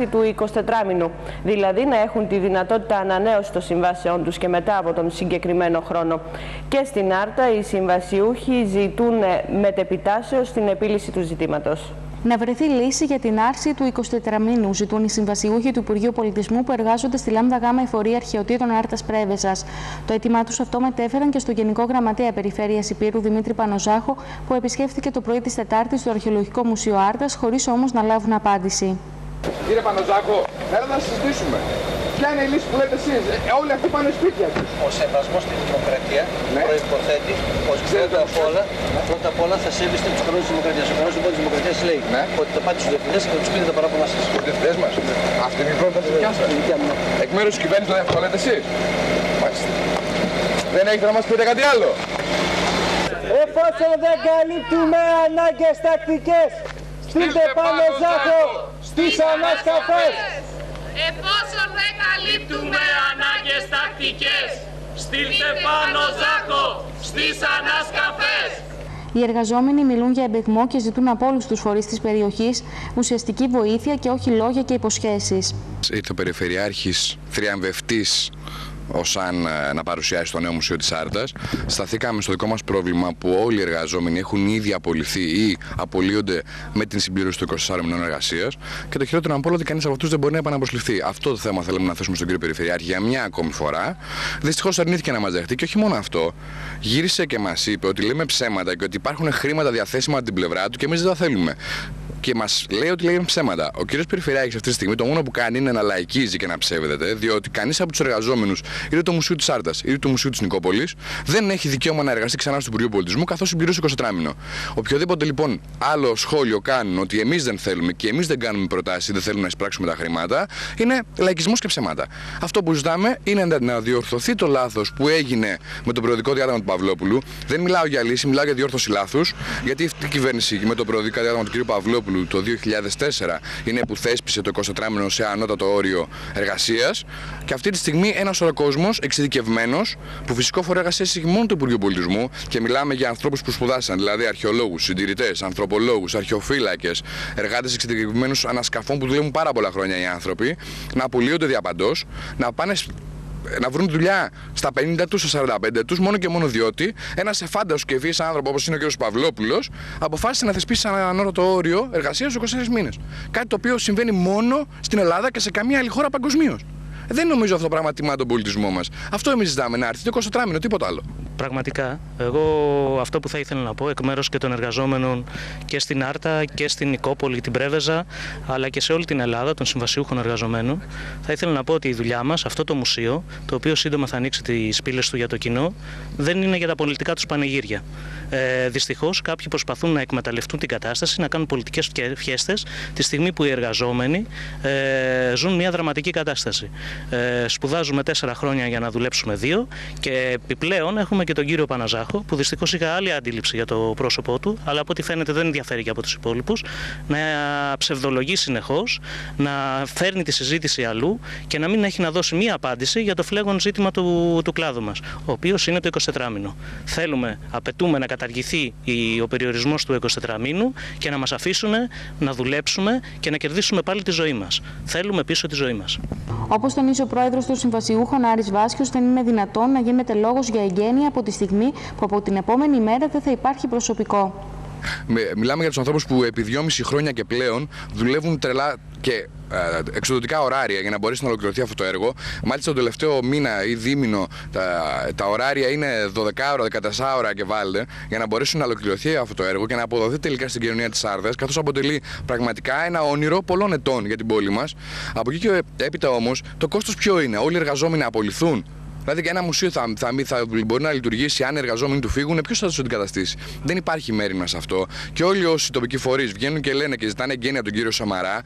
του 24μηνου, δηλαδή να έχουν τη δυνατότητα ανανέωση των συμβάσεών τους και μετά από τον συγκεκριμένο χρόνο. Και στην Άρτα οι συμβασιούχοι ζητούν μετεπιτάσεως την επίλυση του ζητήματος. Να βρεθεί λύση για την άρση του 24μηνου, ζητούν οι συμβασιούχοι του Υπουργείου Πολιτισμού που εργάζονται στη ΛΓ Εφορία Αρχαιοτήτων Άρτας Πρέβεζας. Το αίτημά τους αυτό μετέφεραν και στο Γενικό Γραμματέα Περιφέρειας Υπήρου Δημήτρη Πανοζάχο, που επισκέφθηκε το πρωί της Τετάρτης στο Αρχαιολογικό Μουσείο Άρτας, χωρίς όμως να λάβουν απάντηση. Κύριε Πανοζάκο, έλα να συζητήσουμε. Ποια είναι η λύση που λέτε εσείς? Όλοι αυτοί πάνε σπίτια τους. Ο σεβασμός στη δημοκρατία προϋποθέτει ότι πρώτα απ' όλα θα σέβεστε τους κανόνες της δημοκρατίας. Ο κανόνας της δημοκρατίας λέει ότι θα πάτε στους διευθυντές και θα τους πείτε τα παράπονα σας. Στους διευθυντές μας. Αυτή είναι η πρόταση δικιά σας. Εκ μέρους της κυβέρνησης το λέτε εσείς. Μάλιστα. Δεν έχετε να μας πείτε κάτι άλλο? Εφόσον δεν καλύπτουμε ανάγκες τακτικές, στείλτε Πανοζάχο στις ανασκαφές. Εφόσον δεν καλύπτουμε ανάγκες τακτικές, στείλτε Πανοζάχο στις ανασκαφές. Οι εργαζόμενοι μιλούν για εμπεγμό και ζητούν από όλους τους φορείς της περιοχής ουσιαστική βοήθεια και όχι λόγια και υποσχέσεις. Ήρθε ο Περιφερειάρχης θριαμβευτής σαν να παρουσιάσει το νέο Μουσείο της Άρτας. Σταθήκαμε στο δικό μας πρόβλημα που όλοι οι εργαζόμενοι έχουν ήδη απολυθεί ή απολύονται με την συμπλήρωση των 24 μηνών εργασίας. Και το χειρότερο από όλα ότι κανείς από αυτούς δεν μπορεί να επαναπροσληφθεί. Αυτό το θέμα θέλουμε να θέσουμε στον κύριο Περιφερειάρχη για μια ακόμη φορά. Δυστυχώς αρνήθηκε να μας δεχτεί και όχι μόνο αυτό. Γύρισε και μας είπε ότι λέμε ψέματα και ότι υπάρχουν χρήματα διαθέσιμα από την πλευρά του και εμείς δεν τα θέλουμε. Και μας λέει ότι λέει ψέματα. Ο κύριος Περιφερειάρχης αυτή τη στιγμή το μόνο που κάνει είναι να λαϊκίζει και να ψεύδεται, διότι κανείς από τους εργαζόμενους, είτε το Μουσείο της Άρτας είτε το Μουσείο της Νικόπολης, δεν έχει δικαίωμα να εργαστεί ξανά στο Υπουργείο Πολιτισμού καθώς συμπληρώσει 24μηνο. Οποιοδήποτε λοιπόν άλλο σχόλιο κάνουν ότι εμείς δεν θέλουμε και εμείς δεν κάνουμε προτάσεις, δεν θέλουμε να εισπράξουμε τα χρήματα, είναι λαϊκισμός και ψέματα. Αυτό που ζητάμε είναι να διορθωθεί το λάθος που έγινε με το περιοδικό διάταγμα του Παυλόπουλου. Δεν μιλάω για λύση, μιλάω για διόρθωση λάθους, γιατί αυτή η κυβέρνηση με το περιοδικό διάταγμα του κ. Παυλόπουλου το 2004 είναι που θέσπισε το 24μηνο σε ανώτατο όριο εργασίας και αυτή τη στιγμή ένας σωρό κόσμος εξειδικευμένος, που φυσικό φορέα εργασίας έχει μόνο το Υπουργείο Πολιτισμού και μιλάμε για ανθρώπους που σπουδάσαν, δηλαδή αρχαιολόγους, συντηρητές, ανθρωπολόγους, αρχαιοφύλακες, εργάτες εξειδικευμένους ανασκαφών που δουλεύουν πάρα πολλά χρόνια οι άνθρωποι, να απολύονται διαπαντός, να πάνε να βρουν δουλειά στα 50 τους, στα 45 τους, μόνο και μόνο διότι ένας εφάνταστος και ευφυής άνθρωπος όπως είναι ο κ. Παυλόπουλος αποφάσισε να θεσπίσει ένα ανώτατο όριο εργασίας στους 24 μήνες. Κάτι το οποίο συμβαίνει μόνο στην Ελλάδα και σε καμία άλλη χώρα παγκοσμίως. Δεν νομίζω αυτό το πράγμα τιμά τον πολιτισμό μας. Αυτό εμείς ζητάμε, να έρθει το 24μηνο, τίποτα άλλο. Πραγματικά, εγώ αυτό που θα ήθελα να πω εκ μέρους και των εργαζόμενων και στην Άρτα και στην Νικόπολη, την Πρέβεζα, αλλά και σε όλη την Ελλάδα, των συμβασιούχων εργαζομένων, θα ήθελα να πω ότι η δουλειά μας, αυτό το μουσείο, το οποίο σύντομα θα ανοίξει τις πύλες του για το κοινό, δεν είναι για τα πολιτικά τους πανηγύρια. Δυστυχώς, κάποιοι προσπαθούν να εκμεταλλευτούν την κατάσταση, να κάνουν πολιτικές φιέστες, τη στιγμή που οι εργαζόμενοι ζουν μια δραματική κατάσταση. Σπουδάζουμε 4 χρόνια για να δουλέψουμε 2 και επιπλέον έχουμε και τον κύριο Πανοζάχο, που δυστυχώς είχα άλλη αντίληψη για το πρόσωπό του, αλλά από ό,τι φαίνεται δεν ενδιαφέρει και από τους υπόλοιπους, να ψευδολογεί συνεχώς, να φέρνει τη συζήτηση αλλού και να μην έχει να δώσει μία απάντηση για το φλέγον ζήτημα του κλάδου μας, ο οποίος είναι το 24μηνο. Απαιτούμε να καταργηθεί ο περιορισμός του 24μηνου και να μας αφήσουν να δουλέψουμε και να κερδίσουμε πάλι τη ζωή μας. Θέλουμε πίσω τη ζωή μας. Όπως τονίζει ο πρόεδρος των συμβασιούχων Άρης Βάσιος, δεν είναι δυνατόν να γίνεται λόγος για εγγένεια από τη στιγμή που από την επόμενη μέρα δεν θα υπάρχει προσωπικό. Μιλάμε για τους ανθρώπους που επί 2,5 χρόνια και πλέον δουλεύουν τρελά και εξοδοτικά ωράρια για να μπορέσει να ολοκληρωθεί αυτό το έργο. Μάλιστα, το τελευταίο μήνα ή δίμηνο τα ωράρια είναι 12 ώρα, 14 ώρα και βάλτε, για να μπορέσει να ολοκληρωθεί αυτό το έργο και να αποδοθεί τελικά στην κοινωνία της Άρτας, καθώς αποτελεί πραγματικά ένα όνειρο πολλών ετών για την πόλη μας. Από εκεί και έπειτα όμως, το κόστος ποιο είναι? Όλοι οι εργαζόμενοι να απολυθούν. Δηλαδή, και ένα μουσείο θα μπορεί να λειτουργήσει αν οι εργαζόμενοι του φύγουν, ποιος θα τους αντικαταστήσει? Δεν υπάρχει μέρημνα σε αυτό. Και όλοι όσοι τοπικοί φορείς βγαίνουν και λένε και ζητάνε εγγένεια από τον κύριο Σαμαρά,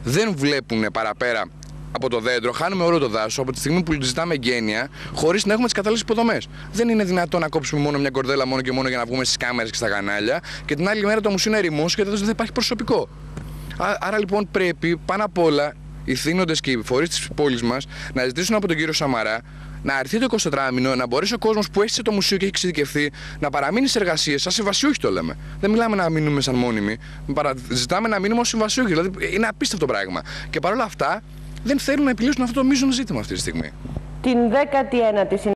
δεν βλέπουν παραπέρα από το δέντρο, χάνουμε όλο το δάσος από τη στιγμή που ζητάμε εγγένεια, χωρίς να έχουμε τις κατάλληλες υποδομές. Δεν είναι δυνατόν να κόψουμε μόνο μια κορδέλα μόνο και μόνο για να βγούμε στις κάμερες και στα κανάλια και την άλλη μέρα το μουσείο είναι ερημός και δεν θα υπάρχει προσωπικό. Άρα λοιπόν πρέπει πάνω απ' όλα οι θύνοντες και οι φορείς της πόλης μας να ζητήσουν από τον κύριο Σαμαρά να έρθει το 24μηνο, να μπορέσει ο κόσμος που έχει το μουσείο και έχει εξειδικευθεί να παραμείνει σε εργασίες, σαν συμβασιούχοι το λέμε. Δεν μιλάμε να μείνουμε σαν μόνιμοι, ζητάμε να μείνουμε ως συμβασιούχοι. Δηλαδή είναι απίστευτο πράγμα. Και παρόλα αυτά δεν θέλουν να επιλύσουν αυτό το μείζον ζήτημα αυτή τη στιγμή. Την 19η